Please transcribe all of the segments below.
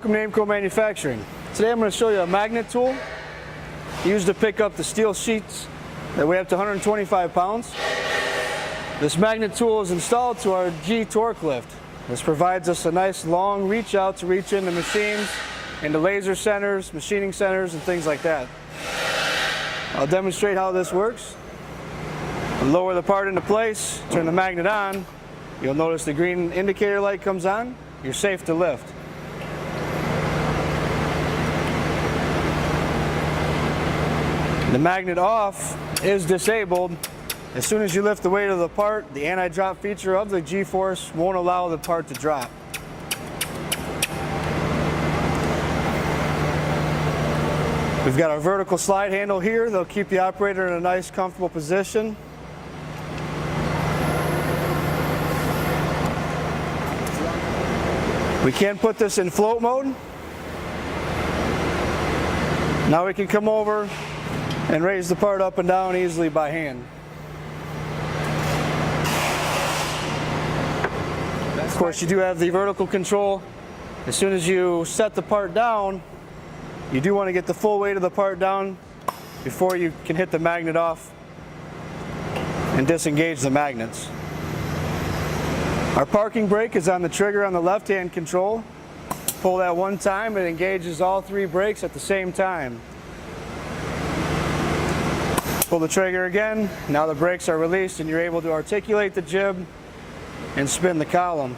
Welcome to Aimco Manufacturing. Today I'm going to show you a magnet tool used to pick up the steel sheets that weigh up to 125 pounds. This magnet tool is installed to our G-TorqLift. This provides us a nice long reach out to reach into machines, into laser centers, machining centers, and things like that. I'll demonstrate how this works. I'll lower the part into place, turn the magnet on. You'll notice the green indicator light comes on. You're safe to lift. The magnet off is disabled. As soon as you lift the weight of the part, the anti-drop feature of the G-force won't allow the part to drop. We've got our vertical slide handle here. They'll keep the operator in a nice, comfortable position. We can put this in float mode. Now we can come over and raise the part up and down easily by hand. Of course, you do have the vertical control. As soon as you set the part down, you do want to get the full weight of the part down before you can hit the magnet off and disengage the magnets. Our parking brake is on the trigger on the left-hand control. Pull that one time, it engages all three brakes at the same time. Pull the trigger again, now the brakes are released and you're able to articulate the jib and spin the column.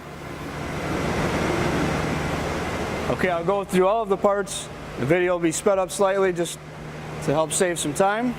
Okay, I'll go through all of the parts. The video will be sped up slightly just to help save some time.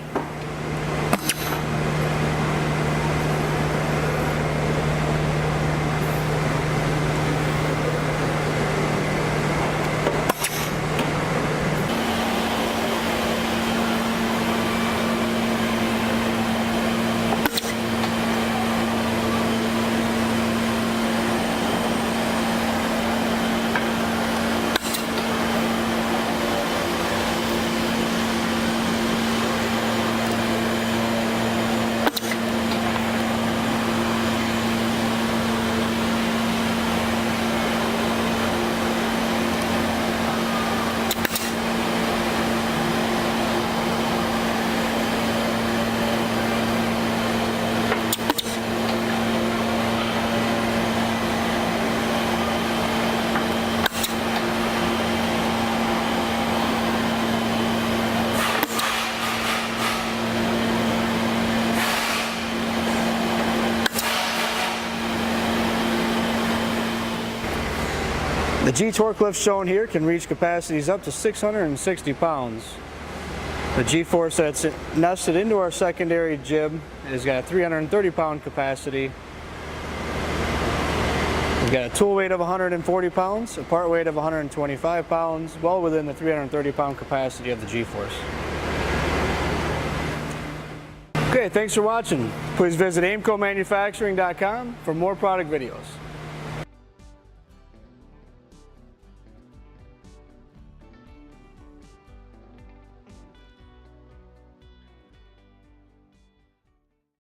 The G-TorqLift shown here can reach capacities up to 660 pounds. The G-force that's nested into our secondary jib has got a 330 pound capacity. We've got a tool weight of 140 pounds, a part weight of 125 pounds, well within the 330 pound capacity of the G-force. Okay, thanks for watching. Please visit aimcomanufacturing.com for more product videos.